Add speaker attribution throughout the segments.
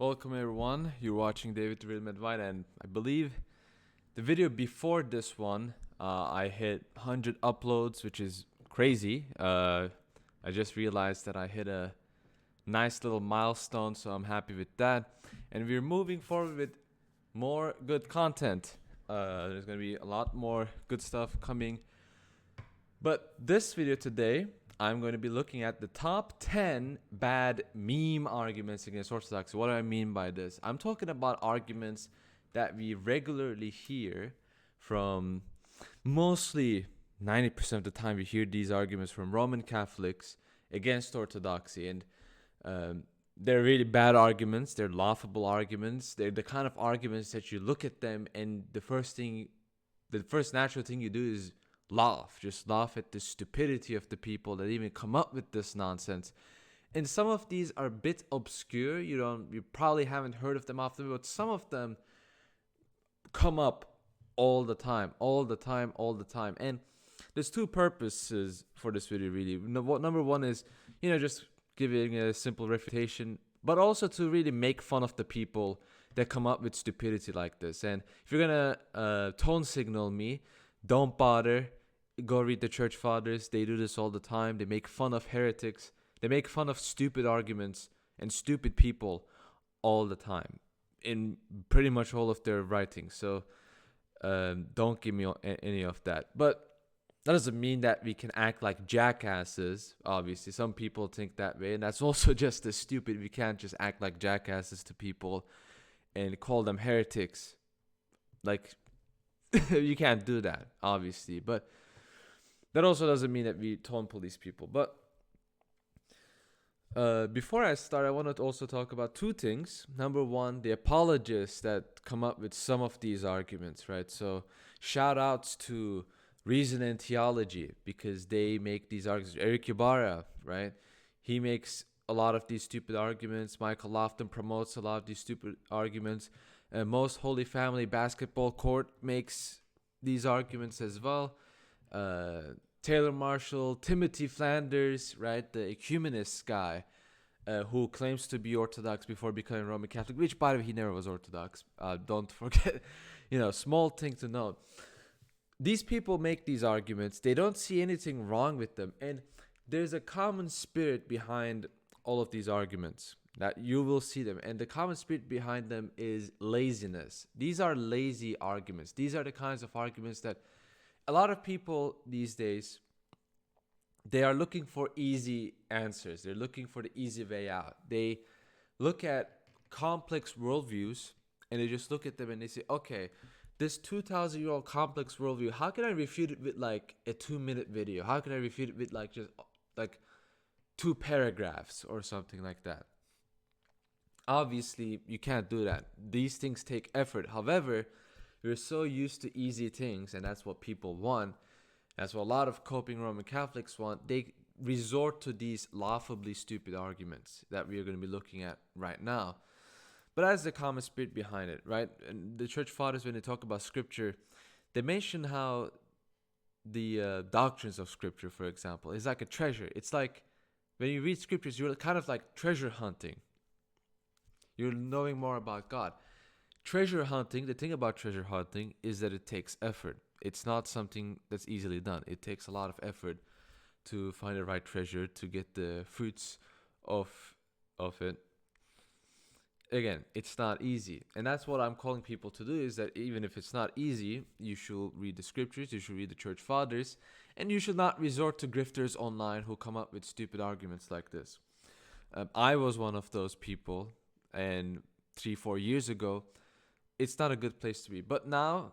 Speaker 1: Welcome everyone, you're watching David the Real Medvite, and I believe the video before this one, I hit 100 uploads, which is crazy. I just realized that I hit a nice little milestone, so I'm happy with that. And we're moving forward with more good content. There's going to be a lot more good stuff coming. But this video today, I'm going to be looking at the top 10 bad meme arguments against Orthodoxy. What do I mean by this? I'm talking about arguments that we regularly hear from, mostly 90% of the time we hear these arguments from Roman Catholics against Orthodoxy. And they're really bad arguments. They're laughable arguments. They're the kind of arguments that you look at them and the first natural thing you do is laugh. Just laugh at the stupidity of the people that even come up with this nonsense. And some of these are a bit obscure. You probably haven't heard of them often, but some of them come up all the time. And there's two purposes for this video, really. Number one is, just giving a simple refutation, but also to really make fun of the people that come up with stupidity like this. And if you're gonna tone signal me, don't bother. Go read the church fathers. They do this all the time. They make fun of heretics. They make fun of stupid arguments and stupid people all the time in pretty much all of their writings. So don't give me any of that. But that doesn't mean that we can act like jackasses. Obviously, some people think that way, and that's also just as stupid. We can't just act like jackasses to people and call them heretics. Like, you can't do that, obviously. But that also doesn't mean that we tone police people. But before I start, I want to also talk about two things. Number one, the apologists that come up with some of these arguments, right? So shout outs to Reason and Theology, because they make these arguments. Eric Ibarra, right? He makes a lot of these stupid arguments. Michael Lofton promotes a lot of these stupid arguments. Most Holy Family Basketball Court makes these arguments as well. Taylor Marshall, Timothy Flanders, right, the ecumenist guy, who claims to be Orthodox before becoming Roman Catholic, which, by the way, he never was Orthodox. Don't forget, small thing to note. These people make these arguments. They don't see anything wrong with them. And there's a common spirit behind all of these arguments that you will see them. And the common spirit behind them is laziness. These are lazy arguments. These are the kinds of arguments that a lot of people these days, they are looking for easy answers. They're looking for the easy way out. They look at complex worldviews and they just look at them and they say, okay, this 2,000-year-old complex worldview, how can I refute it with like a 2-minute video? How can I refute it with like just like 2 paragraphs or something like that? Obviously, you can't do that. These things take effort. However, we're so used to easy things, and that's what people want. That's what a lot of coping Roman Catholics want. They resort to these laughably stupid arguments that we are going to be looking at right now. But that's the common spirit behind it, right? And the church fathers, when they talk about scripture, they mention how the doctrines of scripture, for example, is like a treasure. It's like when you read scriptures, you're kind of like treasure hunting. You're knowing more about God. Treasure hunting, the thing about treasure hunting is that it takes effort. It's not something that's easily done. It takes a lot of effort to find the right treasure, to get the fruits of it. Again, it's not easy. And that's what I'm calling people to do, is that even if it's not easy, you should read the scriptures, you should read the church fathers, and you should not resort to grifters online who come up with stupid arguments like this. I was one of those people, and 3-4 years ago, it's not a good place to be. But now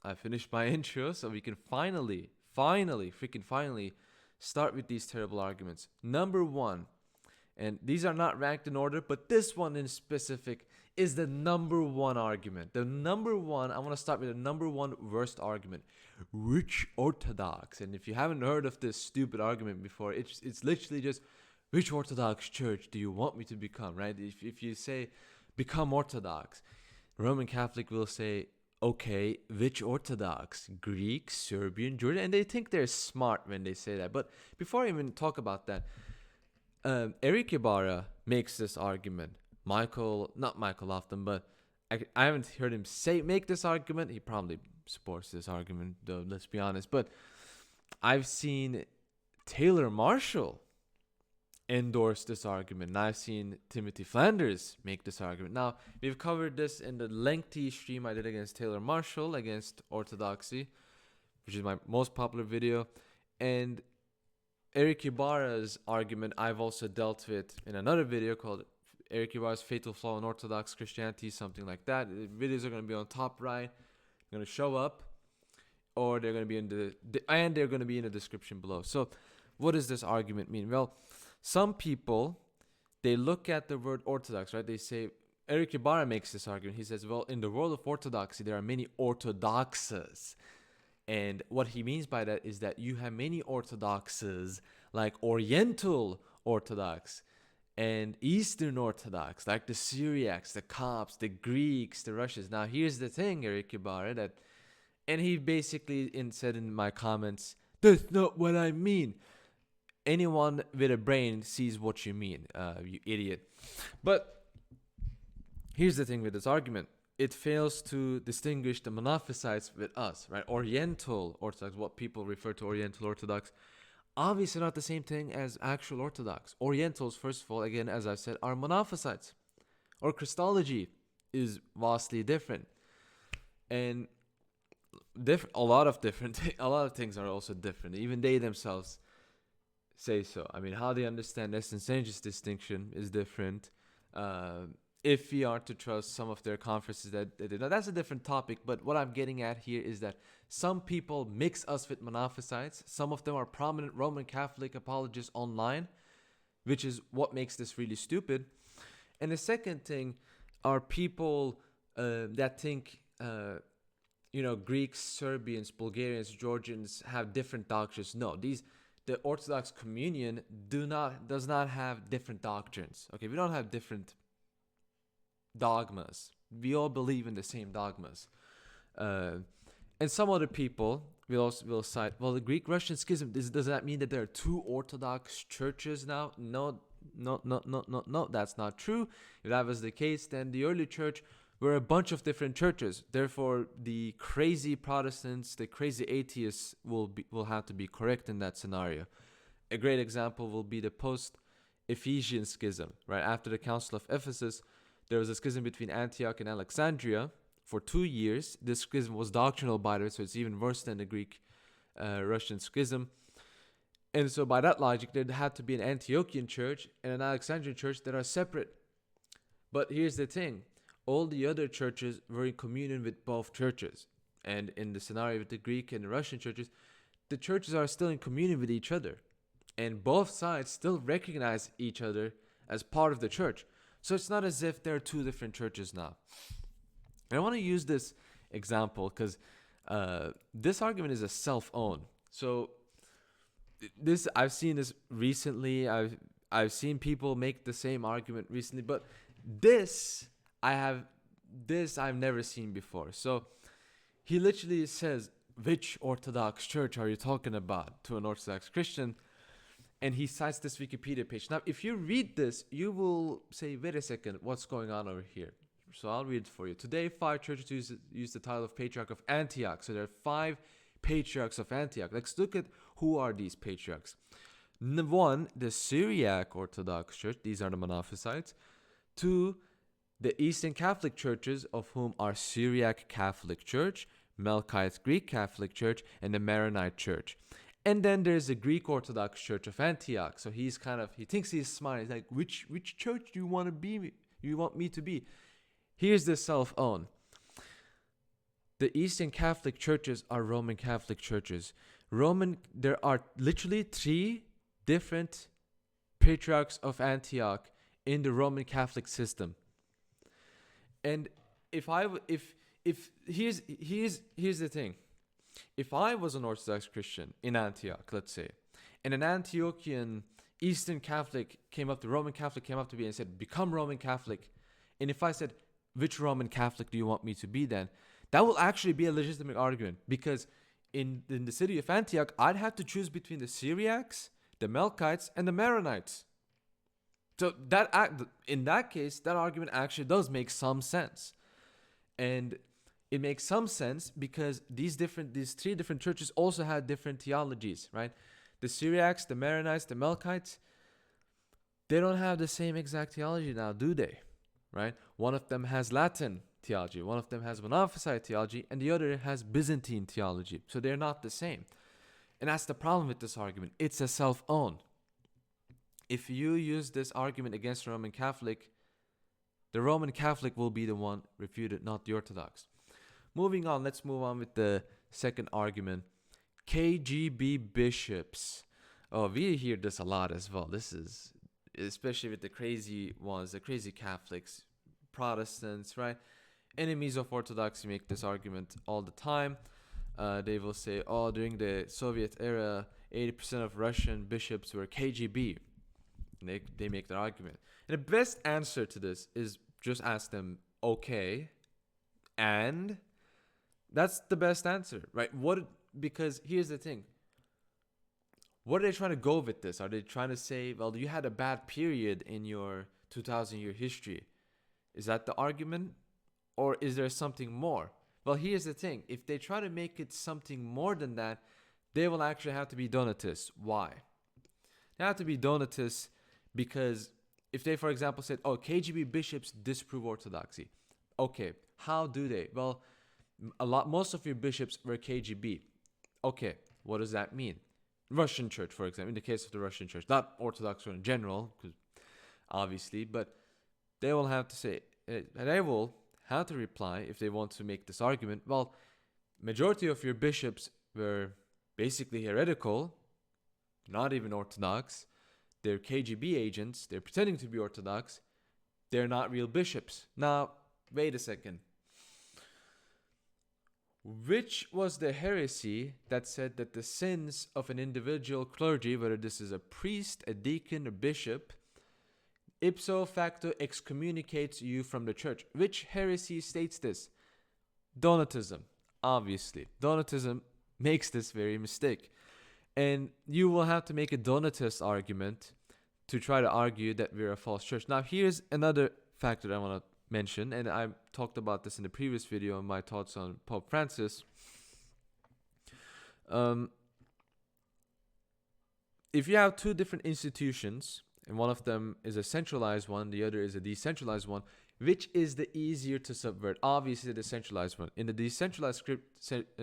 Speaker 1: I finished my intro, so we can finally start with these terrible arguments. Number one, and these are not ranked in order, but this one in specific is the number one argument. I want to start with the number one worst argument. Which Orthodox? And if you haven't heard of this stupid argument before, it's literally just, which Orthodox church do you want me to become, right? If you say, become Orthodox, Roman Catholic will say, okay, which Orthodox? Greek, Serbian, Georgian? And they think they're smart when they say that. But before I even talk about that, Eric Ibarra makes this argument. not Michael Lofton, but I haven't heard him make this argument. He probably supports this argument, though, let's be honest. But I've seen Taylor Marshall endorse this argument, and I've seen Timothy Flanders make this argument. Now, we've covered this in the lengthy stream I did against Taylor Marshall, against Orthodoxy, which is my most popular video. And Eric Ibarra's argument I've also dealt with in another video called Eric Ibarra's Fatal Flaw in Orthodox Christianity, something like that. The videos are going to be on top right. They're going to show up, or they're going to be in the description below. So what does this argument mean? Well, some people, they look at the word orthodox, right? They say, Eric Ibarra makes this argument. He says, well, in the world of orthodoxy, there are many orthodoxes. And what he means by that is that you have many orthodoxes, like Oriental Orthodox and Eastern Orthodox, like the Syriacs, the Copts, the Greeks, the Russians. Now, here's the thing, Eric Ibarra, and he basically said in my comments, that's not what I mean. Anyone with a brain sees what you mean, you idiot. But here's the thing with this argument. It fails to distinguish the Monophysites with us, right? Oriental Orthodox, what people refer to Oriental Orthodox, obviously not the same thing as actual Orthodox. Orientals, first of all, again, as I said, are Monophysites. Or Christology is vastly different. And a lot of things are also different. Even they themselves say so. I mean, how they understand essence changes distinction is different. If we are to trust some of their conferences that they did. Now, that's a different topic, but what I'm getting at here is that some people mix us with Monophysites. Some of them are prominent Roman Catholic apologists online, which is what makes this really stupid. And the second thing are people that think, Greeks, Serbians, Bulgarians, Georgians have different doctrines. No, the Orthodox communion does not have different doctrines. Okay, we don't have different dogmas. We all believe in the same dogmas. And some other people will cite, well, the Greek-Russian schism, does that mean that there are two Orthodox churches now? No, that's not true. If that was the case, then the early church were a bunch of different churches. Therefore, the crazy Protestants, the crazy atheists will have to be correct in that scenario. A great example will be the post-Ephesian schism, right? After the Council of Ephesus, there was a schism between Antioch and Alexandria for 2 years. This schism was doctrinal, by the way, so it's even worse than the Greek-Russian schism. And so by that logic, there had to be an Antiochian church and an Alexandrian church that are separate. But here's the thing. All the other churches were in communion with both churches. And in the scenario with the Greek and the Russian churches, the churches are still in communion with each other. And both sides still recognize each other as part of the church. So it's not as if there are two different churches now. And I want to use this example because this argument is a self-own. So I've seen this recently. I've seen people make the same argument recently, but I've never seen before. So he literally says, which Orthodox church are you talking about, to an Orthodox Christian? And he cites this Wikipedia page. Now, if you read this, you will say, wait a second, what's going on over here? So I'll read it for you. Today, 5 churches use the title of Patriarch of Antioch. So there are 5 patriarchs of Antioch. Let's look at who are these patriarchs. 1, the Syriac Orthodox Church. These are the Monophysites. 2, the Eastern Catholic churches, of whom are Syriac Catholic Church, Melkite Greek Catholic Church, and the Maronite Church. And then there's the Greek Orthodox Church of Antioch. So he thinks he's smart. He's like, which church do you want me to be? Here's the self-own. The Eastern Catholic churches are Roman Catholic churches. There are literally 3 different patriarchs of Antioch in the Roman Catholic system. And here's the thing. If I was an Orthodox Christian in Antioch, let's say, and an Antiochian Eastern Catholic Roman Catholic came up to me and said, become Roman Catholic. And if I said, which Roman Catholic do you want me to be then? That will actually be a legitimate argument, because in the city of Antioch, I'd have to choose between the Syriacs, the Melkites, and the Maronites. So in that case, that argument actually does make some sense. And it makes some sense because these three different churches also had different theologies, right? The Syriacs, the Maronites, the Melkites, they don't have the same exact theology now, do they? Right? One of them has Latin theology, one of them has Monophysite theology, and the other has Byzantine theology. So they're not the same. And that's the problem with this argument. It's a self-own. If you use this argument against the Roman Catholic, the Roman Catholic will be the one refuted, not the Orthodox. Moving on, let's move on with the second argument. KGB bishops. Oh, we hear this a lot as well. This is, especially with the crazy ones, the crazy Catholics, Protestants, right? Enemies of Orthodoxy make this argument all the time. They will say, oh, during the Soviet era, 80% of Russian bishops were KGB. And they make that argument. And the best answer to this is just ask them, okay, and that's the best answer, right? Because here's the thing. What are they trying to go with this? Are they trying to say, well, you had a bad period in your 2,000-year history? Is that the argument? Or is there something more? Well, here's the thing. If they try to make it something more than that, they will actually have to be Donatists. Why? They have to be Donatists because if they, for example, said, oh, KGB bishops disprove Orthodoxy. Okay, how do they? Well, most of your bishops were KGB. Okay, what does that mean? Russian church, for example, in the case of the Russian church, not Orthodox in general, obviously, but they will have to say, they will have to reply if they want to make this argument. Well, majority of your bishops were basically heretical, not even Orthodox. They're KGB agents. They're pretending to be Orthodox. They're not real bishops. Now, wait a second. Which was the heresy that said that the sins of an individual clergy, whether this is a priest, a deacon, a bishop, ipso facto excommunicates you from the church? Which heresy states this? Donatism, obviously. Donatism makes this very mistake. And you will have to make a Donatist argument to try to argue that we're a false church. Now, here's another factor I want to mention, and I talked about this in the previous video on my thoughts on Pope Francis. If you have two different institutions, and one of them is a centralized one, the other is a decentralized one, which is the easier to subvert? Obviously, the centralized one. In the decentralized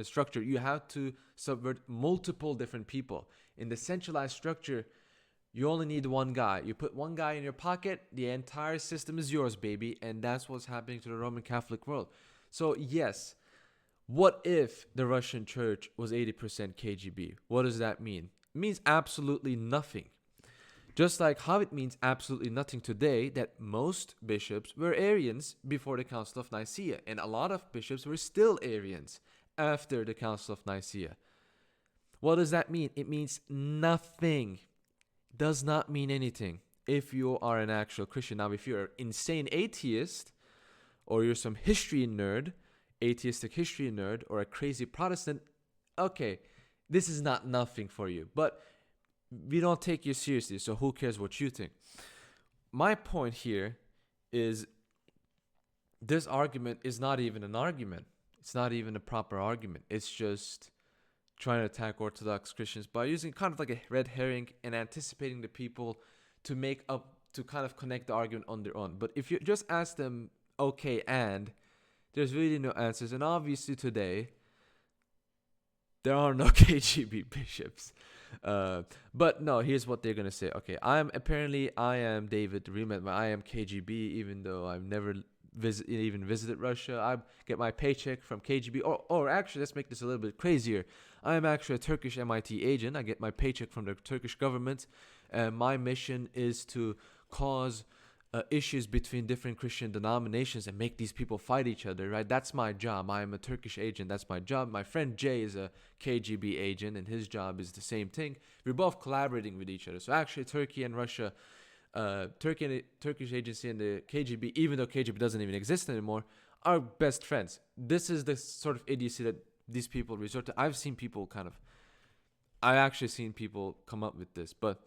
Speaker 1: structure, you have to subvert multiple different people. In the centralized structure, you only need one guy. You put one guy in your pocket, the entire system is yours, baby. And that's what's happening to the Roman Catholic world. So, yes, what if the Russian church was 80% KGB? What does that mean? It means absolutely nothing. Just like how it means absolutely nothing today that most bishops were Arians before the Council of Nicaea. And a lot of bishops were still Arians after the Council of Nicaea. What does that mean? It means nothing. Does not mean anything if you are an actual Christian. Now, if you're an insane atheist, or you're some history nerd, atheistic history nerd, or a crazy Protestant, okay, this is not nothing for you. But we don't take you seriously, so who cares what you think? My point here is this argument is not even an argument. It's not even a proper argument. It's just trying to attack Orthodox Christians by using kind of like a red herring and anticipating the people to kind of connect the argument on their own. But if you just ask them, okay, and there's really no answers. And obviously today, there are no KGB bishops. But no, here's what they're gonna say. Okay, I am David Remet. I am KGB, even though I've never even visited Russia. I get my paycheck from KGB. Or actually, let's make this a little bit crazier. I am actually a Turkish MIT agent. I get my paycheck from the Turkish government. My mission is to cause issues between different Christian denominations and make these people fight each other, right? That's my job. I am a Turkish agent. That's my job. My friend Jay is a KGB agent, and his job is the same thing. We're both collaborating with each other. So actually, Turkey and Russia, Turkey and the Turkish agency and the KGB, even though KGB doesn't even exist anymore, are best friends. This is the sort of idiocy that these people resort to. I've actually seen people come up with this, but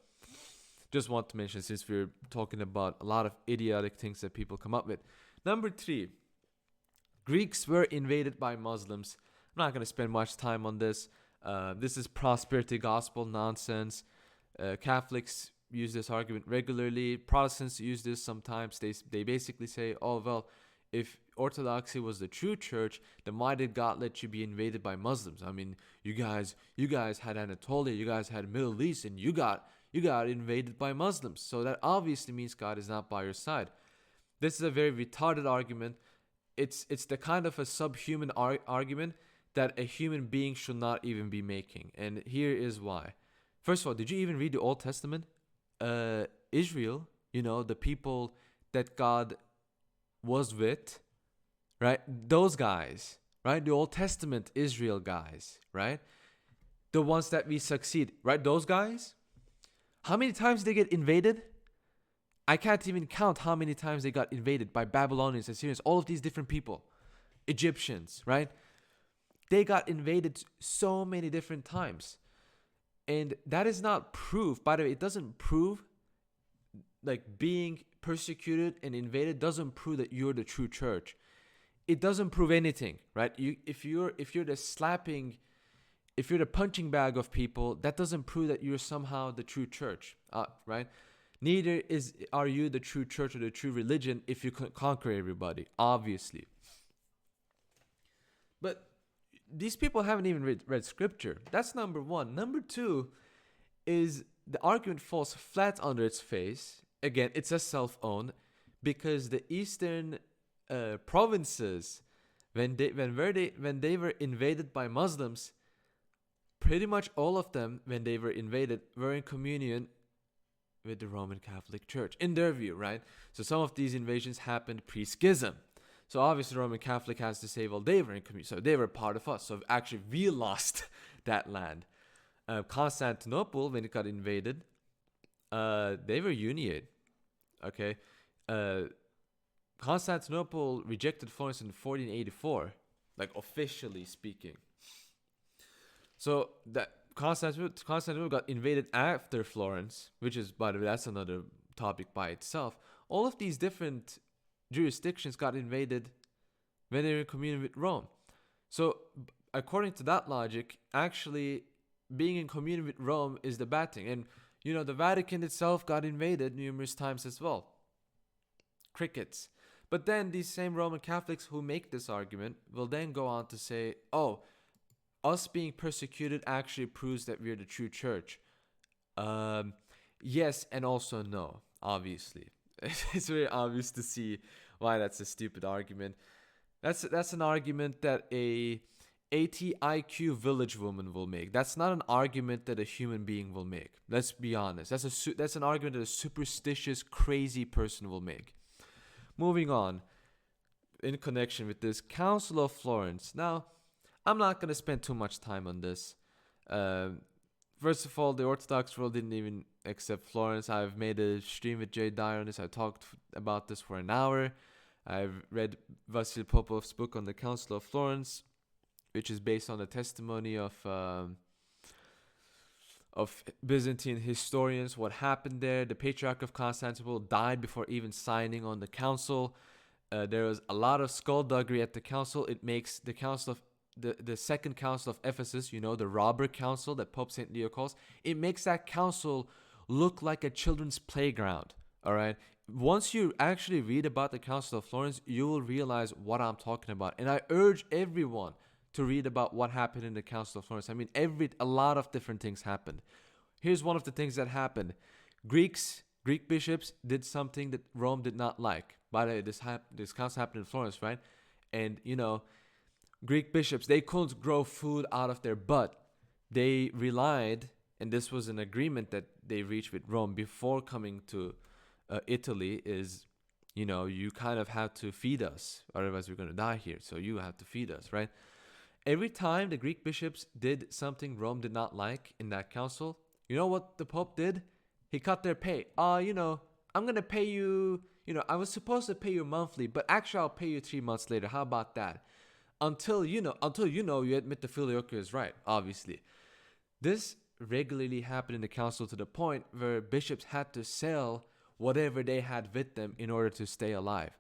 Speaker 1: Just want to mention, since we're talking about a lot of idiotic things that people come up with. Number 3, Greeks were invaded by Muslims. I'm not going to spend much time on this. This is prosperity gospel nonsense. Catholics use this argument regularly. Protestants use this sometimes. They basically say, oh, well, if Orthodoxy was the true church, then why did God let you be invaded by Muslims? I mean, you guys had Anatolia, you guys had Middle East, and you got invaded by Muslims. So that obviously means God is not by your side. This is a very retarded argument. It's the kind of a subhuman argument that a human being should not even be making. And here is why. First of all, did you even read the Old Testament? Israel, the people that God was with, right? Those guys, right? The Old Testament Israel guys, right? The ones that we succeed, right? Those guys. How many times they get invaded? I can't even count how many times they got invaded by Babylonians, Assyrians, all of these different people. Egyptians, right? They got invaded so many different times. And that is not proof. By the way, it doesn't prove, like, being persecuted and invaded doesn't prove that you're the true church. It doesn't prove anything, right? If you're the punching bag of people, that doesn't prove that you're somehow the true church, right? Neither are you the true church or the true religion if you conquer everybody, obviously. But these people haven't even read scripture. That's number 1. Number 2 is the argument falls flat under its face. Again, it's a self-own, because the eastern provinces, when they were invaded by Muslims, pretty much all of them, when they were invaded, were in communion with the Roman Catholic Church, in their view, right? So some of these invasions happened pre-schism. So obviously the Roman Catholic has to say, well, they were in communion, so they were part of us. So actually we lost that land. Constantinople, when it got invaded, they were uniated. Okay, Constantinople rejected Florence in 1484, like officially speaking. So that Constantinople got invaded after Florence, which is, by the way, that's another topic by itself. All of these different jurisdictions got invaded when they were in communion with Rome. So according to that logic, actually being in communion with Rome is the bad thing. And the Vatican itself got invaded numerous times as well. Crickets. But then these same Roman Catholics who make this argument will then go on to say, oh, us being persecuted actually proves that we're the true church. Yes, and also no, obviously. It's very obvious to see why that's a stupid argument. That's an argument that a 80 IQ village woman will make. That's not an argument that a human being will make. Let's be honest. That's an argument that a superstitious, crazy person will make. Moving on, in connection with this, Council of Florence. Now, I'm not going to spend too much time on this. First of all, the Orthodox world didn't even accept Florence. I've made a stream with Jay Dyer on this. I talked about this for an hour. I've read Vasil Popov's book on the Council of Florence, which is based on the testimony of Byzantine historians, what happened there. The Patriarch of Constantinople died before even signing on the council. There was a lot of skullduggery at the council. It makes the council of the second council of Ephesus, the robber council that Pope St. Leo calls, it makes that council look like a children's playground. All right. Once you actually read about the Council of Florence, you will realize what I'm talking about. And I urge everyone to read about what happened in the Council of Florence. I mean, a lot of different things happened. Here's one of the things that happened. Greek bishops did something that Rome did not like. By the way, this council happened in Florence, right? And, Greek bishops, they couldn't grow food out of their butt. They relied, and this was an agreement that they reached with Rome before coming to Italy, is, you kind of have to feed us, otherwise we're going to die here. So you have to feed us, right? Every time the Greek bishops did something Rome did not like in that council, you know what the Pope did? He cut their pay. I'm going to pay you, I was supposed to pay you monthly, but actually I'll pay you 3 months later. How about that? Until you admit the filioque is right, obviously. This regularly happened in the council to the point where bishops had to sell whatever they had with them in order to stay alive.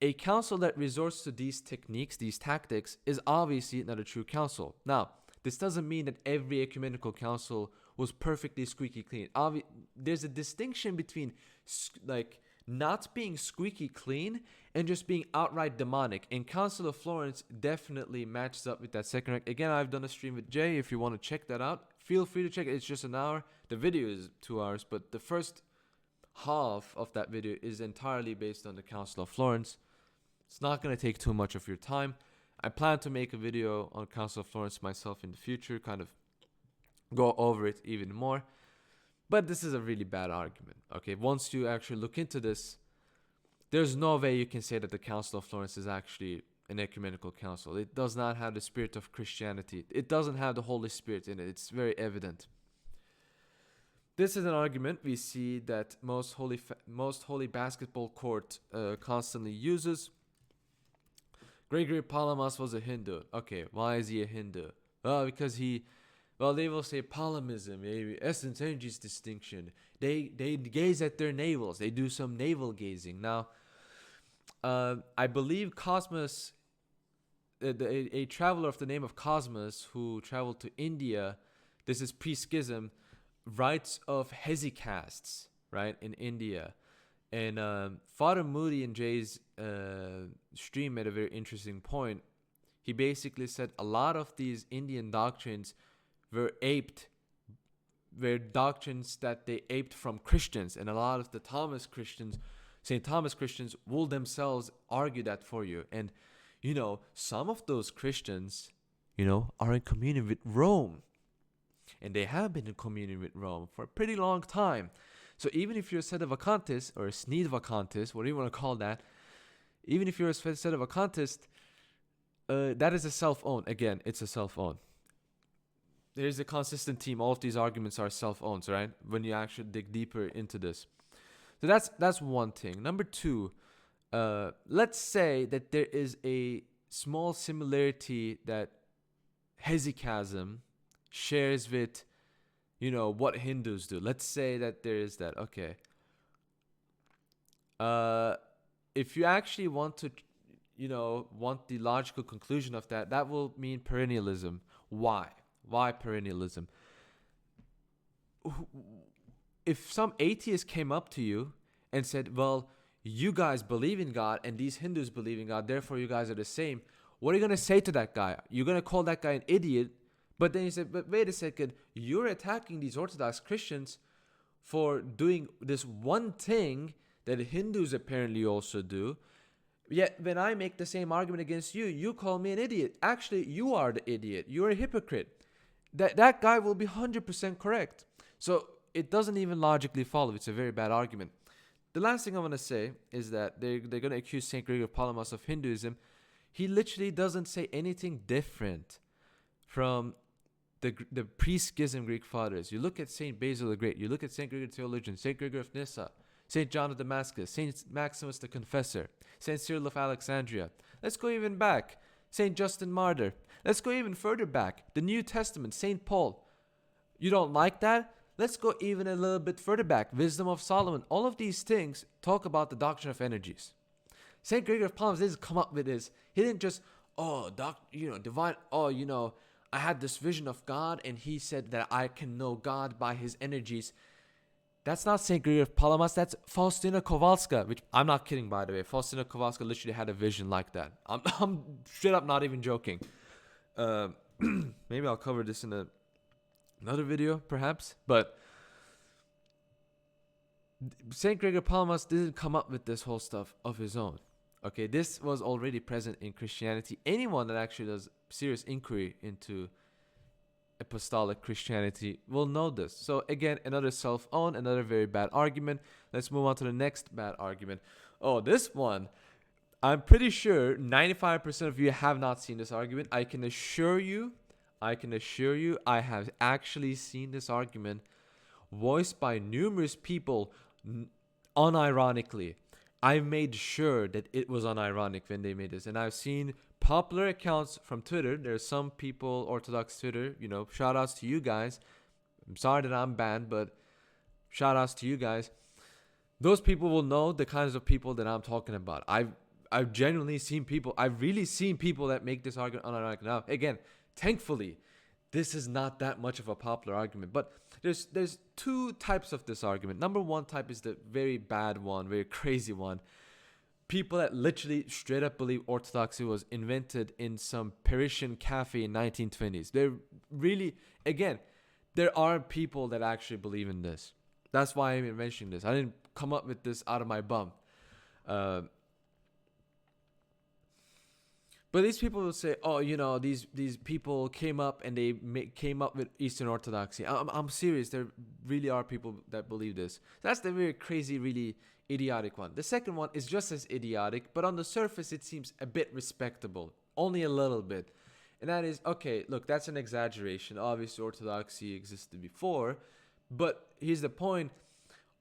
Speaker 1: A council that resorts to these techniques, these tactics, is obviously not a true council. Now, this doesn't mean that every ecumenical council was perfectly squeaky clean. There's a distinction between like not being squeaky clean and just being outright demonic. And Council of Florence definitely matches up with that second rank. Again, I've done a stream with Jay. If you want to check that out, feel free to check it. It's just an hour. The video is 2 hours, but the first half of that video is entirely based on the Council of Florence. It's not going to take too much of your time. I plan to make a video on Council of Florence myself in the future, kind of go over it even more. But this is a really bad argument. Okay, once you actually look into this, there's no way you can say that the Council of Florence is actually an ecumenical council. It does not have the spirit of Christianity. It doesn't have the Holy Spirit in it. It's very evident. This is an argument we see that most holy basketball court constantly uses. Gregory Palamas was a Hindu. Okay, why is he a Hindu? Well, because they will say Palamism, essence energies distinction. They gaze at their navels. They do some navel gazing. Now, I believe Cosmas, a traveler of the name of Cosmas who traveled to India, this is pre-schism, writes of hesycasts, right, in India. And Father Moody in Jay's stream made a very interesting point. He basically said a lot of these Indian doctrines were doctrines that they aped from Christians. And a lot of the St. Thomas Christians will themselves argue that for you. And, some of those Christians, are in communion with Rome. And they have been in communion with Rome for a pretty long time. So even if you're a sedevacantist or a sneedvacantist, whatever you want to call that, even if you're a sedevacantist, that is a self-own. Again, it's a self-own. There's a consistent theme. All of these arguments are self-owns, right? When you actually dig deeper into this. So that's one thing. Number two, let's say that there is a small similarity that hesychasm shares with what Hindus do. Let's say that there is that. Okay. If you actually want to, want the logical conclusion of that will mean perennialism. Why? Why perennialism? If some atheist came up to you and said, well, you guys believe in God and these Hindus believe in God, therefore you guys are the same, what are you going to say to that guy? You're going to call that guy an idiot. But then you said, but wait a second, you're attacking these Orthodox Christians for doing this one thing that Hindus apparently also do. Yet when I make the same argument against you, you call me an idiot. Actually, you are the idiot. You're a hypocrite. That guy will be 100% correct. So it doesn't even logically follow. It's a very bad argument. The last thing I want to say is that they're going to accuse St. Gregory of Palamas of Hinduism. He literally doesn't say anything different from the pre-schism Greek fathers. You look at St. Basil the Great, you look at St. Gregory the Theologian, St. Gregory of Nyssa, St. John of Damascus, St. Maximus the Confessor, St. Cyril of Alexandria. Let's go even back. St. Justin Martyr. Let's go even further back. The New Testament, St. Paul. You don't like that? Let's go even a little bit further back. Wisdom of Solomon. All of these things talk about the doctrine of energies. St. Gregory of Palamas didn't come up with this. He didn't just, divine, I had this vision of God and he said that I can know God by his energies. That's not St. Gregory of Palamas. That's Faustina Kowalska, which I'm not kidding, by the way. Faustina Kowalska literally had a vision like that. I'm straight up not even joking. Maybe I'll cover this in another video, perhaps. But St. Gregory of Palamas didn't come up with this whole stuff of his own. Okay, this was already present in Christianity. Anyone that actually does serious inquiry into apostolic Christianity will know this. So again, another self-own, another very bad argument. Let's move on to the next bad argument. Oh, this one, I'm pretty sure 95% of you have not seen this argument. I can assure you, I have actually seen this argument voiced by numerous people unironically. I made sure that it was unironic when they made this. And I've seen popular accounts from Twitter. There's some people, Orthodox Twitter, shout outs to you guys. I'm sorry that I'm banned, but shout outs to you guys. Those people will know the kinds of people that I'm talking about. I've genuinely seen people. I've really seen people that make this argument unironically. Now, again, thankfully, this is not that much of a popular argument. But there's two types of this argument. Number one type is the very bad one, very crazy one. People that literally straight up believe Orthodoxy was invented in some Parisian cafe in 1920s. They're really, again, there are people that actually believe in this. That's why I'm mentioning this. I didn't come up with this out of my bum. But these people will say, oh, these people came up and they came up with Eastern Orthodoxy. I'm serious. There really are people that believe this. That's the very crazy, really idiotic one. The second one is just as idiotic, but on the surface, it seems a bit respectable. Only a little bit. And that is, okay, look, that's an exaggeration. Obviously, Orthodoxy existed before. But here's the point.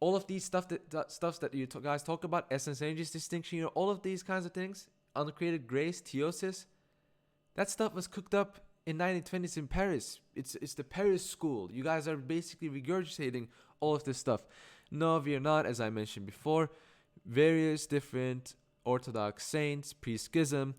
Speaker 1: All of these stuffs that you guys talk about, essence, energies, distinction, all of these kinds of things, uncreated grace, theosis, that stuff was cooked up in 1920s in Paris. It's the Paris school. You guys are basically regurgitating all of this stuff. No, we are not, as I mentioned before. Various different Orthodox saints, pre-schism,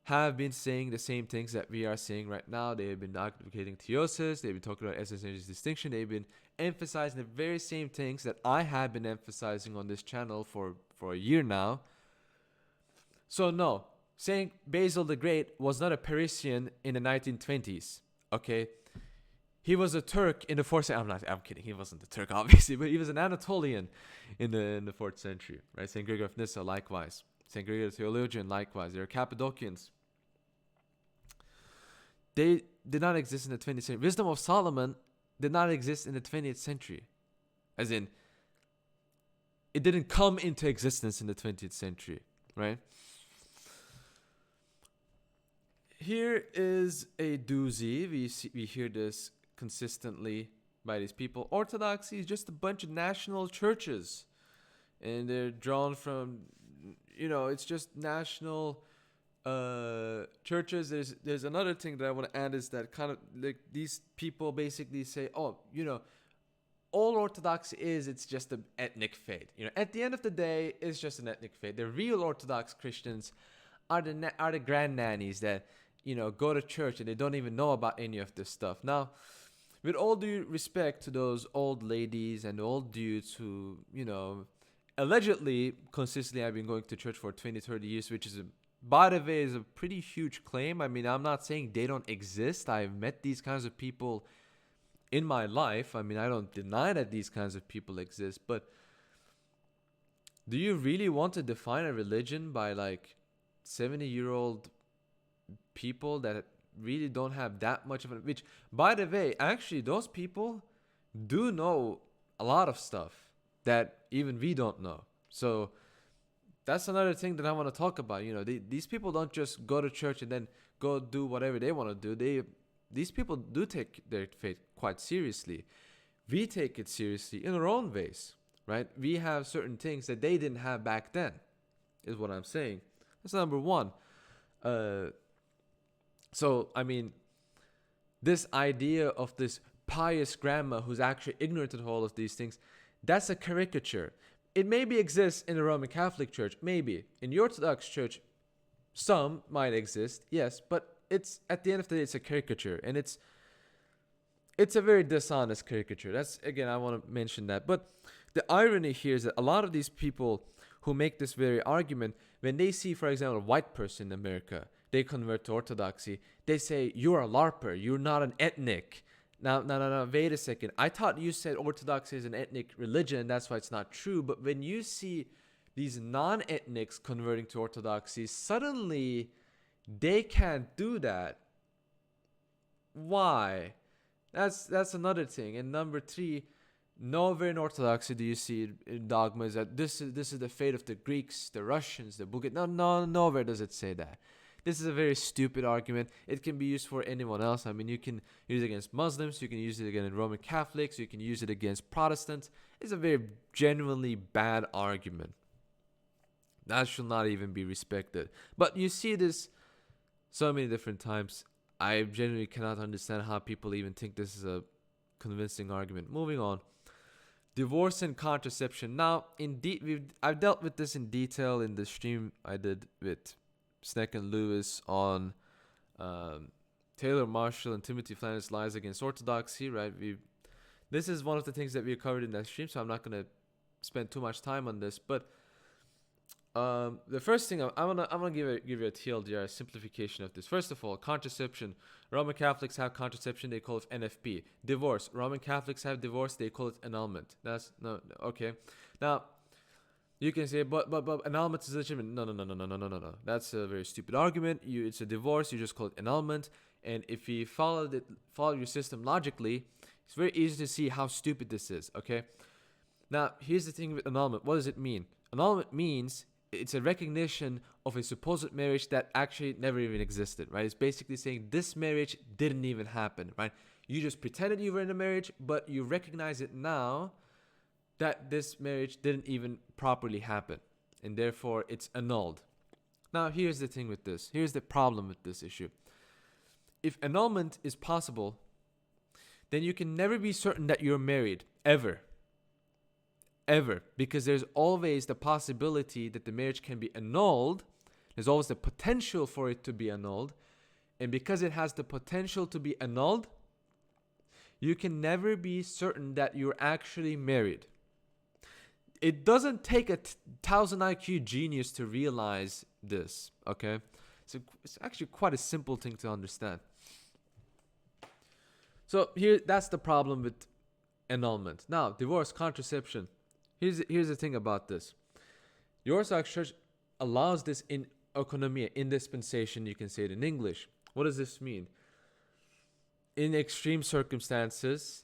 Speaker 1: have been saying the same things that we are saying right now. They have been advocating theosis. They've been talking about essence, energies, distinction. They've been emphasizing the very same things that I have been emphasizing on this channel for a year now. So no, Saint Basil the Great was not a Parisian in the 1920s. Okay, he was a Turk in the 4th century. I'm kidding. He wasn't a Turk, obviously, but he was an Anatolian in the 4th century, right? Saint Gregory of Nyssa, likewise. Saint Gregory the Theologian, likewise. They are Cappadocians. They did not exist in the 20th century. Wisdom of Solomon did not exist in the 20th century. As in, it didn't come into existence in the 20th century, right? Here is a doozy. We hear this consistently by these people. Orthodoxy is just a bunch of national churches. And they're drawn from, it's just national churches. There's another thing that I want to add is that kind of like these people basically say, all Orthodoxy it's just an ethnic faith. At the end of the day, it's just an ethnic faith. The real Orthodox Christians are the grandnannies that go to church and they don't even know about any of this stuff. Now, with all due respect to those old ladies and old dudes who allegedly consistently have been going to church for 20-30 years, which is by the way is a pretty huge claim. I mean, I'm not saying they don't exist. I've met these kinds of people in my life. I mean, I don't deny that these kinds of people exist, but do you really want to define a religion by like 70-year-old people that really don't have that much of a, which by the way, actually those people do know a lot of stuff that even we don't know. So that's another thing that I want to talk about. These people don't just go to church and then go do whatever they want to do. These people do take their faith quite seriously. We take it seriously in our own ways, right? We have certain things that they didn't have back then, is what I'm saying. That's number one. So, I mean, this idea of this pious grandma who's actually ignorant of all of these things, that's a caricature. It maybe exists in the Roman Catholic Church, maybe. In the Orthodox Church, some might exist, yes, but it's at the end of the day, it's a caricature, and it's a very dishonest caricature. That's, again, I want to mention that. But the irony here is that a lot of these people who make this very argument, when they see, for example, a white person in America, they convert to Orthodoxy, they say, you're a LARPer, you're not an ethnic. Now, wait a second. I thought you said Orthodoxy is an ethnic religion, that's why it's not true. But when you see these non-ethnics converting to Orthodoxy, suddenly they can't do that. Why? That's another thing. And number three, nowhere in Orthodoxy do you see in Dogmas that this is the fate of the Greeks, the Russians, the Bulgarians. No, nowhere does it say that. This is a very stupid argument. It can be used for anyone else. I mean, you can use it against Muslims. You can use it against Roman Catholics. You can use it against Protestants. It's a very genuinely bad argument. That should not even be respected. But you see this so many different times. I genuinely cannot understand how people even think this is a convincing argument. Moving on. Divorce and contraception. Now, I've dealt with this in detail in the stream I did with Sneck and Lewis on Taylor Marshall and Timothy Flanagan's Lies Against Orthodoxy, right? This is one of the things that we covered in that stream, so I'm not going to spend too much time on this. But the first thing I'm gonna give you a TLDR, a simplification of this. First of all, contraception. Roman Catholics have contraception; they call it NFP. Divorce. Roman Catholics have divorce; they call it annulment. That's no okay. Now you can say, but annulment is legitimate. No. That's a very stupid argument. It's a divorce. You just call it annulment. And if you follow your system logically, it's very easy to see how stupid this is. Okay. Now here's the thing with annulment. What does it mean? Annulment means it's a recognition of a supposed marriage that actually never even existed, right? It's basically saying this marriage didn't even happen, right? You just pretended you were in a marriage, but you recognize it now that this marriage didn't even properly happen, and therefore it's annulled. Now, here's the thing with this. Here's the problem with this issue. If annulment is possible, then you can never be certain that you're married, ever, because there's always the possibility that the marriage can be annulled. There's always the potential for it to be annulled, and because it has the potential to be annulled, you can never be certain that you're actually married. It doesn't take a 1000 IQ genius to realize this, okay? So it's actually quite a simple thing to understand. So that's the problem with annulment. Now, divorce, contraception. Here's the thing about this. The Orthodox Church allows this in oikonomia, in dispensation, you can say it in English. What does this mean? In extreme circumstances,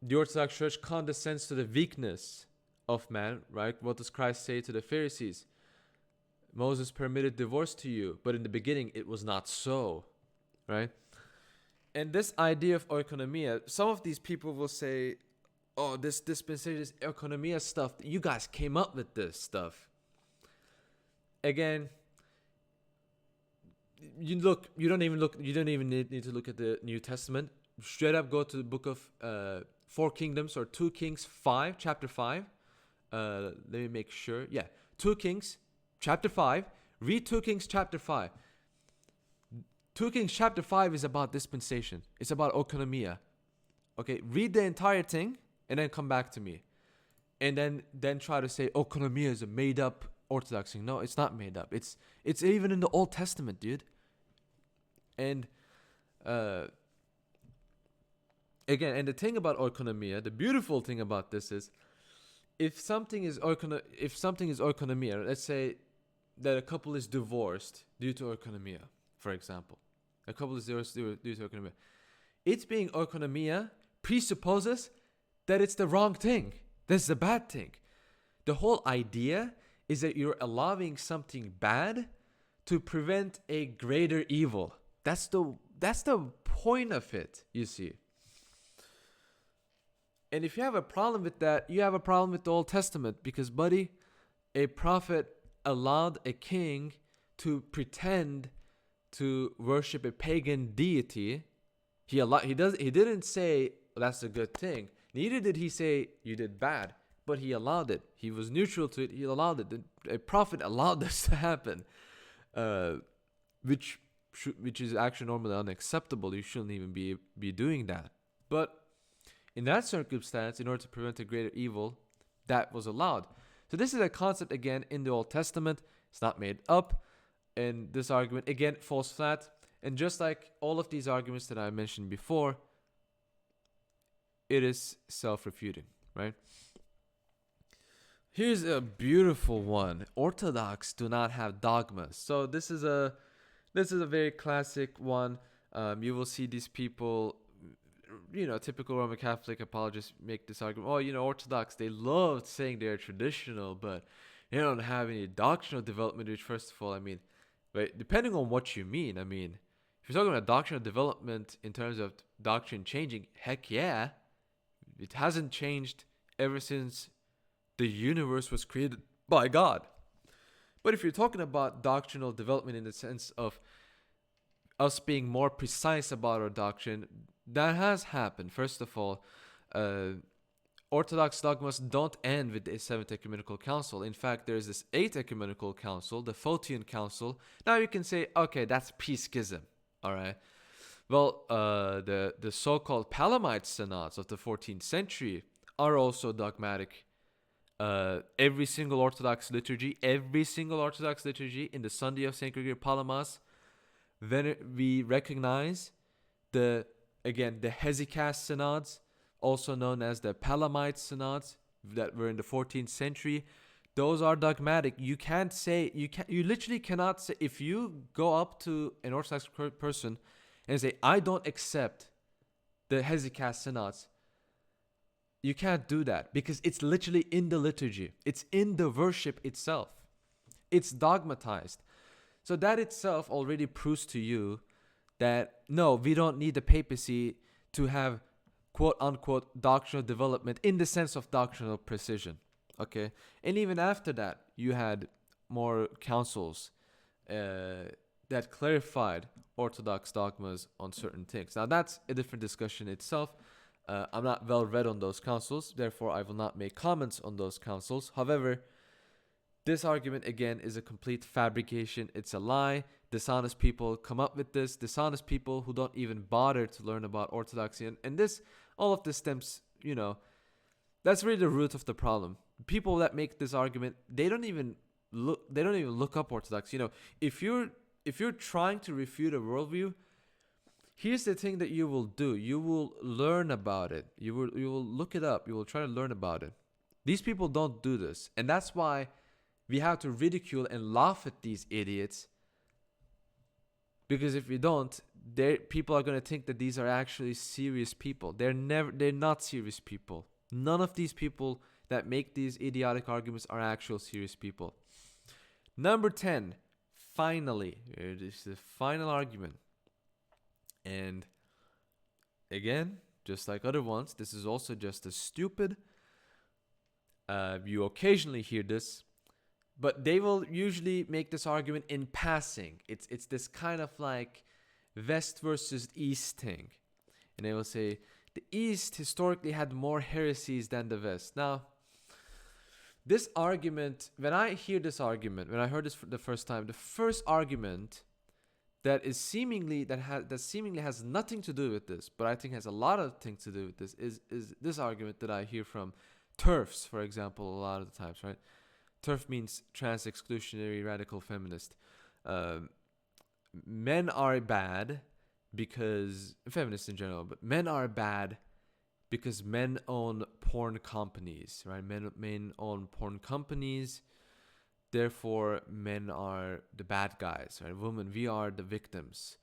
Speaker 1: the Orthodox Church condescends to the weakness of man, right? What does Christ say to the Pharisees? Moses permitted divorce to you, but in the beginning it was not so, right? And this idea of oikonomia, some of these people will say, oh, this dispensation, this oikonomia stuff, you guys came up with this stuff. Again, you don't even need to look at the New Testament. Straight up go to the book of 4 Kingdoms or 2 Kings 5, chapter 5. Let me make sure. Yeah, 2 Kings chapter 5. Read 2 Kings chapter 5. 2 Kings chapter 5 is about dispensation. It's about oikonomia. Okay, read the entire thing and then come back to me. And then try to say oikonomia is a made up orthodoxy. No, it's not made up. It's even in the Old Testament, dude. And again, and the thing about oikonomia, the beautiful thing about this is, if something is oikonomia, let's say that a couple is divorced due to oikonomia, for example. A couple is divorced due to oikonomia. It's being oikonomia presupposes that it's the wrong thing. That's the bad thing. The whole idea is that you're allowing something bad to prevent a greater evil. That's the point of it, you see. And if you have a problem with that, you have a problem with the Old Testament, because, buddy, a prophet allowed a king to pretend to worship a pagan deity. He didn't say, well, that's a good thing. Neither did he say you did bad, but he allowed it. He was neutral to it. He allowed it. A prophet allowed this to happen, which is actually normally unacceptable. You shouldn't even be doing that. But in that circumstance, in order to prevent a greater evil, that was allowed. So this is a concept, again, in the Old Testament. It's not made up. And this argument, again, falls flat. And just like all of these arguments that I mentioned before, it is self-refuting, right? Here's a beautiful one. Orthodox do not have dogmas. So this is a very classic one. You will see these people, typical Roman Catholic apologists make this argument. Oh, Orthodox, they love saying they're traditional, but they don't have any doctrinal development, which, first of all, right, depending on what you mean, if you're talking about doctrinal development in terms of doctrine changing, heck yeah. It hasn't changed ever since the universe was created by God. But if you're talking about doctrinal development in the sense of us being more precise about our doctrine, that has happened. First of all, uh, Orthodox dogmas don't end with the Seventh Ecumenical Council. In fact, there's this Eighth Ecumenical Council, the Photian Council. Now you can say, okay, that's P-schism. All right. Well, the so-called Palamite synods of the 14th century are also dogmatic. Every single Orthodox liturgy in the Sunday of Saint Gregory Palamas, then we recognize the Hesychast synods, also known as the Palamite synods that were in the 14th century. Those are dogmatic. You literally cannot say, if you go up to an Orthodox person and say, I don't accept the Hesychast synods, you can't do that because it's literally in the liturgy. It's in the worship itself. It's dogmatized. So that itself already proves to you that no, we don't need the papacy to have quote unquote doctrinal development in the sense of doctrinal precision. Okay? And even after that, you had more councils that clarified Orthodox dogmas on certain things. Now that's a different discussion itself. I'm not well read on those councils, therefore I will not make comments on those councils. However, this argument again is a complete fabrication. It's a lie. Dishonest people come up with this. Dishonest people who don't even bother to learn about Orthodoxy. And this, all of this stems, that's really the root of the problem. People that make this argument, they don't even look up Orthodoxy. If you're trying to refute a worldview, here's the thing that you will do. You will learn about it. You will look it up. You will try to learn about it. These people don't do this. And that's why we have to ridicule and laugh at these idiots. Because if we don't, people are going to think that these are actually serious people. They're not serious people. None of these people that make these idiotic arguments are actual serious people. Number 10, finally, this is the final argument. And again, just like other ones, this is also just as stupid. You occasionally hear this, but they will usually make this argument in passing. It's this kind of like West versus East thing. And they will say, the East historically had more heresies than the West. Now, this argument, when I heard this for the first time, the first argument that seemingly has nothing to do with this, but I think has a lot of things to do with this, is this argument that I hear from TERFs, for example, a lot of the times, right? TERF means trans-exclusionary radical feminist. Men are bad because, feminists in general, but men are bad because men own porn companies, right? Men own porn companies. Therefore, men are the bad guys, right? Women, we are the victims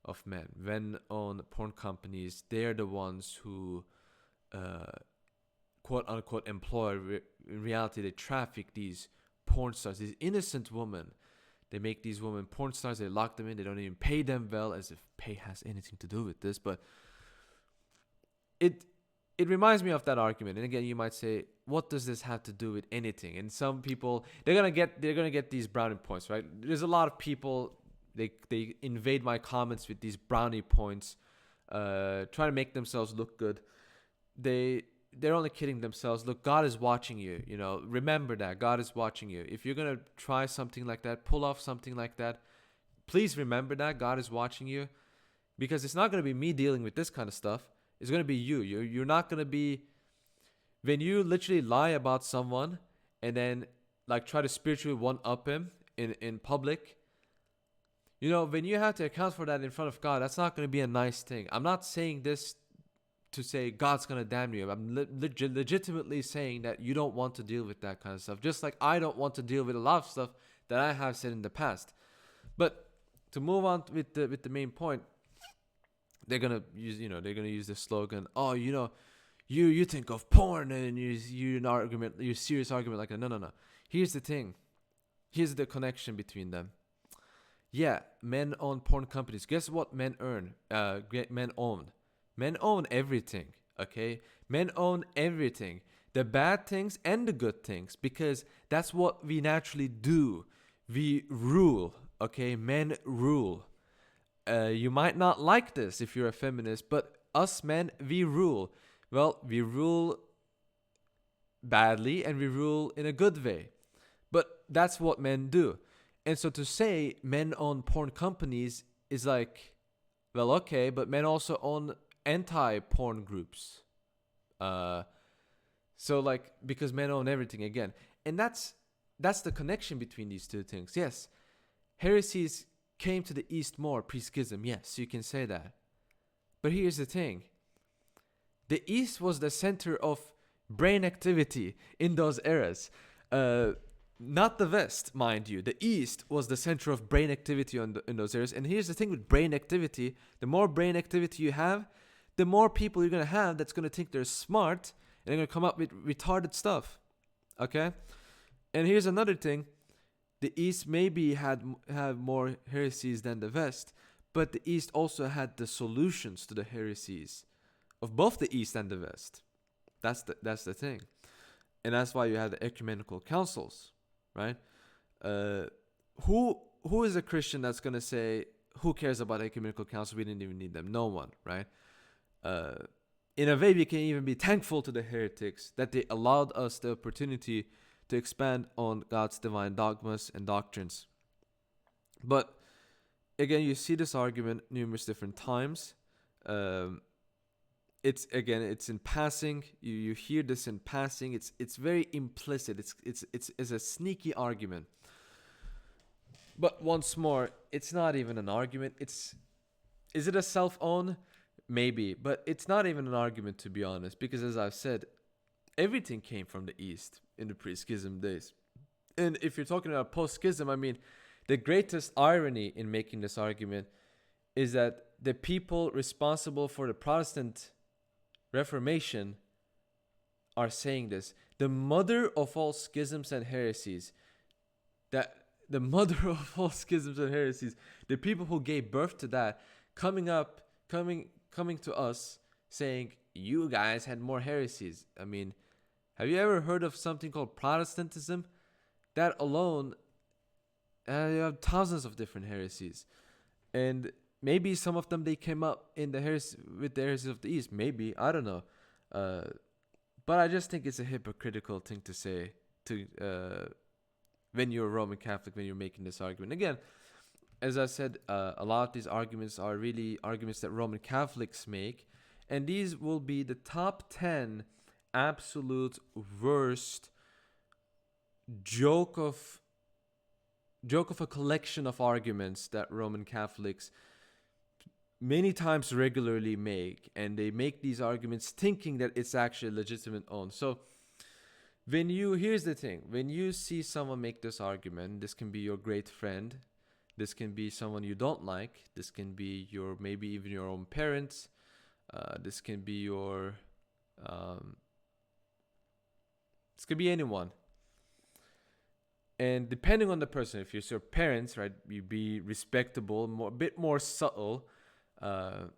Speaker 1: of men. Men own porn companies. They're the ones who, quote unquote, employ. In reality, they traffic these porn stars, these innocent women. They make these women porn stars. They lock them in. They don't even pay them well, as if pay has anything to do with this. But it reminds me of that argument. And again, you might say, what does this have to do with anything? And some people, they're gonna get these brownie points, right? There's a lot of people, they invade my comments with these brownie points, trying to make themselves look good. They're only kidding themselves. Look, God is watching you. Remember that God is watching you. If you're gonna try something like that, pull off something like that, please remember that God is watching you, because it's not gonna be me dealing with this kind of stuff. It's gonna be you. You're not gonna be. When you literally lie about someone and then like try to spiritually one-up him in public, when you have to account for that in front of God, that's not going to be a nice thing. I'm not saying this to say God's going to damn you. I'm legitimately saying that you don't want to deal with that kind of stuff. Just like I don't want to deal with a lot of stuff that I have said in the past. But to move on with the main point, they're going to use this slogan, oh, you think of porn and you serious argument like that. No. Here's the thing. Here's the connection between them. Yeah, men own porn companies. Guess what men own? Men own everything, okay? Men own everything. The bad things and the good things, because that's what we naturally do. We rule, okay? Men rule. You might not like this if you're a feminist, but us men, we rule. Well, we rule badly and we rule in a good way. But that's what men do. And so to say men own porn companies is like, well, okay, but men also own anti-porn groups. So like, because men own everything again. And that's the connection between these two things. Yes, heresies came to the East more pre-schism. Yes, you can say that. But here's the thing. The East was the center of brain activity in those eras. Not the West, mind you. The East was the center of brain activity in those eras. And here's the thing with brain activity. The more brain activity you have, the more people you're going to have that's going to think they're smart and they're going to come up with retarded stuff. Okay? And here's another thing. The East maybe have more heresies than the West, but the East also had the solutions to the heresies of both the East and the West. That's the thing. And that's why you have the ecumenical councils, right? Who is a Christian that's going to say, who cares about ecumenical councils? We didn't even need them. No one, right? In a way, we can even be thankful to the heretics that they allowed us the opportunity to expand on God's divine dogmas and doctrines. But again, you see this argument numerous different times. It's in passing. You hear this in passing. It's very implicit. It's a sneaky argument. But once more, it's not even an argument. Is it a self-own? Maybe, but it's not even an argument, to be honest, because as I've said, everything came from the East in the pre-schism days. And if you're talking about post-schism, I mean, the greatest irony in making this argument is that the people responsible for the Protestant Reformation are saying this. The mother of all schisms and heresies, the people who gave birth to that, coming to us saying, you guys had more heresies. I mean, have you ever heard of something called Protestantism? That alone, you have thousands of different heresies. And maybe some of them, they came up in the with the heresies of the East. Maybe, I don't know. But I just think it's a hypocritical thing to say when you're a Roman Catholic, when you're making this argument. Again, as I said, a lot of these arguments are really arguments that Roman Catholics make. And these will be the top 10 absolute worst joke of a collection of arguments that Roman Catholics many times regularly make. And they make these arguments thinking that it's actually a legitimate own. So here's the thing. When you see someone make this argument, this can be your great friend. This can be someone you don't like. This can be maybe even your own parents. This can be this could be anyone. And depending on the person, if it's your parents, right, you be respectable, a bit more subtle. But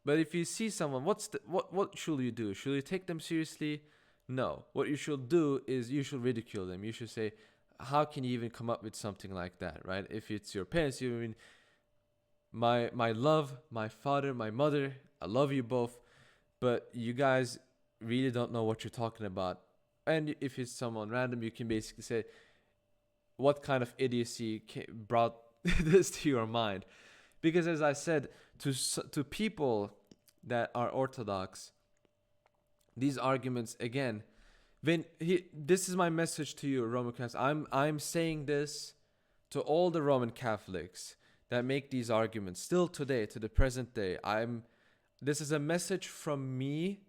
Speaker 1: if you see someone, what should you do? Should you take them seriously? No. What you should do is you should ridicule them. You should say, how can you even come up with something like that, right? If it's your parents, you mean, my love, my father, my mother, I love you both, but you guys really don't know what you're talking about. And if it's someone random, you can basically say, what kind of idiocy brought this to your mind? Because as I said, to people that are Orthodox, these arguments, again, this is my message to you, Roman Catholics. I'm saying this to all the Roman Catholics that make these arguments still today, to the present day. This is a message from me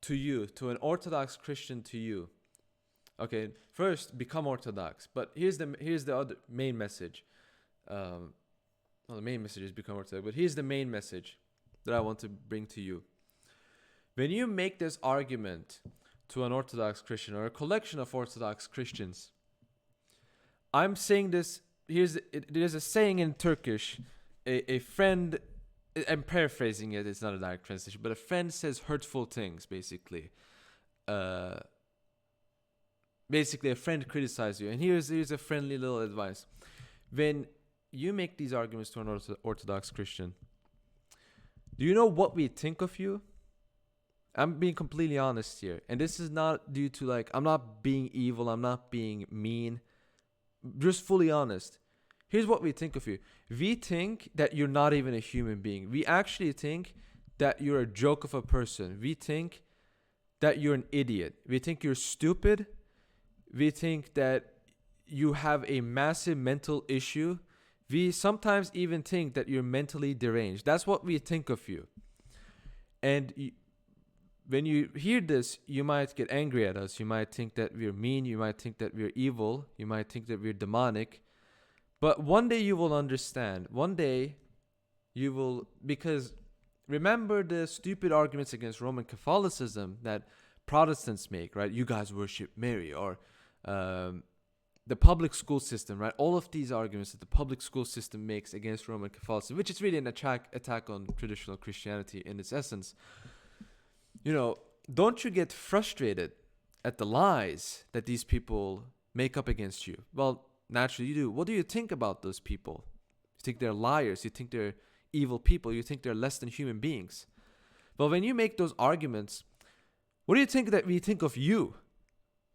Speaker 1: to you, to an Orthodox Christian to you. Okay, first, become Orthodox. But here's the other main message. The main message is become Orthodox. But here's the main message that I want to bring to you. When you make this argument to an Orthodox Christian or a collection of Orthodox Christians, I'm saying this. There's a saying in Turkish. A friend, I'm paraphrasing it. It's not a direct translation, but a friend says hurtful things. Basically, a friend criticizes you, and here's a friendly little advice. When you make these arguments to an Orthodox Christian, do you know what we think of you? I'm being completely honest here. And this is not due to like, I'm not being evil, I'm not being mean. Just fully honest. Here's what we think of you. We think that you're not even a human being. We actually think that you're a joke of a person. We think that you're an idiot. We think you're stupid. We think that you have a massive mental issue. We sometimes even think that you're mentally deranged. That's what we think of you. And when you hear this, you might get angry at us. You might think that we're mean. You might think that we're evil. You might think that we're demonic. But one day you will understand. One day you will, because remember the stupid arguments against Roman Catholicism that Protestants make, right? You guys worship Mary, or the public school system, right? All of these arguments that the public school system makes against Roman Catholicism, which is really an attack on traditional Christianity in its essence. You know, don't you get frustrated at the lies that these people make up against you? Well, naturally you do. What do you think about those people? You think they're liars. You think they're evil people. You think they're less than human beings. But when you make those arguments, what do you think that we think of you?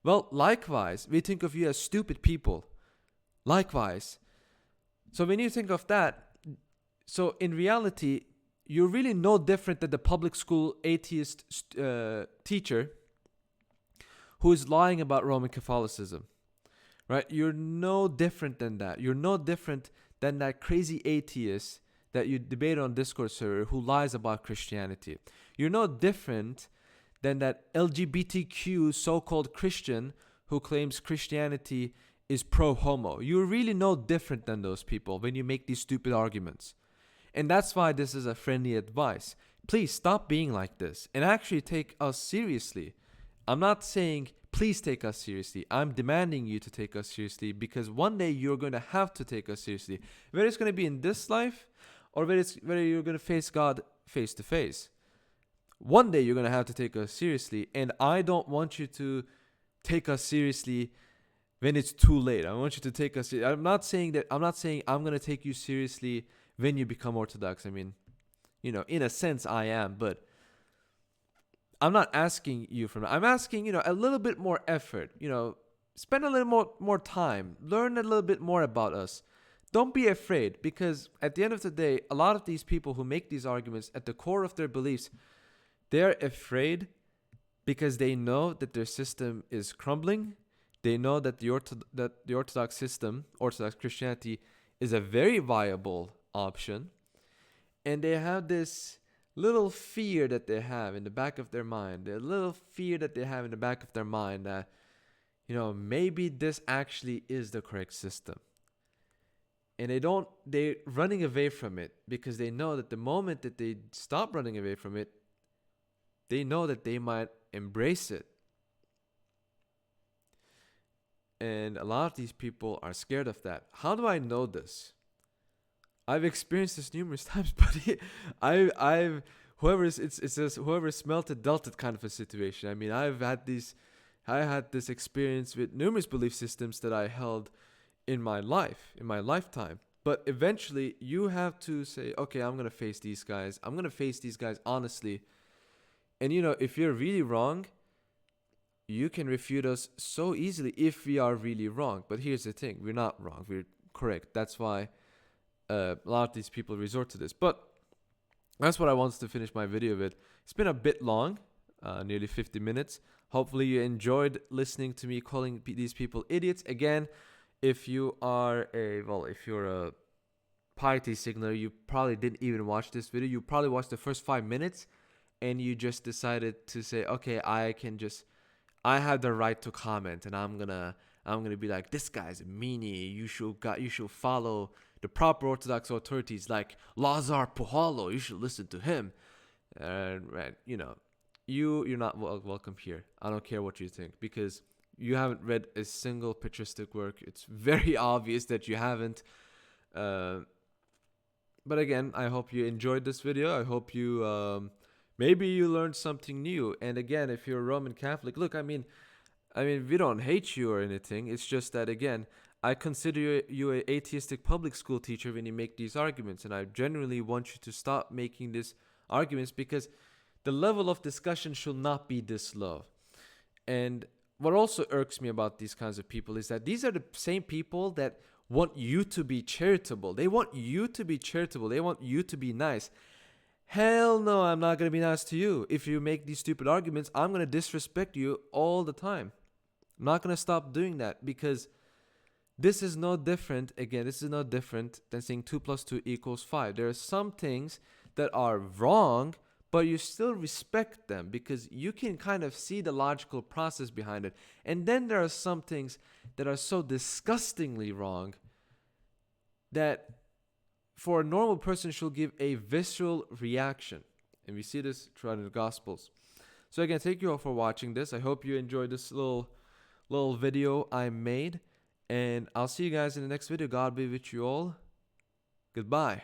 Speaker 1: Well, likewise, we think of you as stupid people. Likewise. So when you think of that, so in reality, you're really no different than the public school atheist teacher who is lying about Roman Catholicism. Right? You're no different than that. You're no different than that crazy atheist that you debate on Discord server who lies about Christianity. You're no different than that LGBTQ so-called Christian who claims Christianity is pro-homo. You're really no different than those people when you make these stupid arguments. And that's why this is a friendly advice. Please stop being like this and actually take us seriously. I'm not saying please take us seriously. I'm demanding you to take us seriously, because one day you're going to have to take us seriously. Whether it's going to be in this life or whether you're going to face God face to face. One day you're going to have to take us seriously, and I don't want you to take us seriously when it's too late. I want you to take us seriously. I'm not saying I'm going to take you seriously when you become Orthodox. I mean, you know, in a sense I am, but I'm not asking you from that. I'm asking, a little bit more effort, spend a little more time, learn a little bit more about us. Don't be afraid, because at the end of the day, a lot of these people who make these arguments, at the core of their beliefs, they're afraid because they know that their system is crumbling. They know that the Orthodox system, Orthodox Christianity, is a very viable option. And they have this little fear that they have in the back of their mind, that maybe this actually is the correct system. And they're running away from it, because they know that the moment that they stop running away from it, they know that they might embrace it. And a lot of these people are scared of that. How do I know this? I've experienced this numerous times, buddy. Whoever smelt it dealt it kind of a situation. I mean, I had this experience with numerous belief systems that I held in my lifetime. But eventually you have to say, okay, I'm going to face these guys. I'm going to face these guys honestly. And if you're really wrong, you can refute us so easily if we are really wrong. But here's the thing, we're not wrong, we're correct. That's why a lot of these people resort to this. But that's what I wanted to finish my video with. It's been a bit long, nearly 50 minutes. Hopefully you enjoyed listening to me calling these people idiots. Again, if you're a piety signaler, you probably didn't even watch this video. You probably watched the first 5 minutes and you just decided to say, okay, I have the right to comment, and I'm gonna be like, this guy's a meanie. You should follow the proper Orthodox authorities like Lazar Puhalo. You should listen to him. Right, you're not welcome here. I don't care what you think, because you haven't read a single patristic work. It's very obvious that you haven't. But again, I hope you enjoyed this video. I hope you maybe you learned something new. And again, if you're a Roman Catholic, look, I mean, we don't hate you or anything. It's just that, again, I consider you an atheistic public school teacher when you make these arguments. And I genuinely want you to stop making these arguments, because the level of discussion should not be this low. And what also irks me about these kinds of people is that these are the same people that want you to be charitable. They want you to be charitable. They want you to be nice. Hell no, I'm not going to be nice to you. If you make these stupid arguments, I'm going to disrespect you all the time. I'm not going to stop doing that, because this is no different. Again, this is no different than saying 2 + 2 = 5. There are some things that are wrong, but you still respect them because you can kind of see the logical process behind it. And then there are some things that are so disgustingly wrong that for a normal person should give a visceral reaction. And we see this throughout the Gospels. So again, thank you all for watching this. I hope you enjoyed this little video I made. And I'll see you guys in the next video. God be with you all. Goodbye.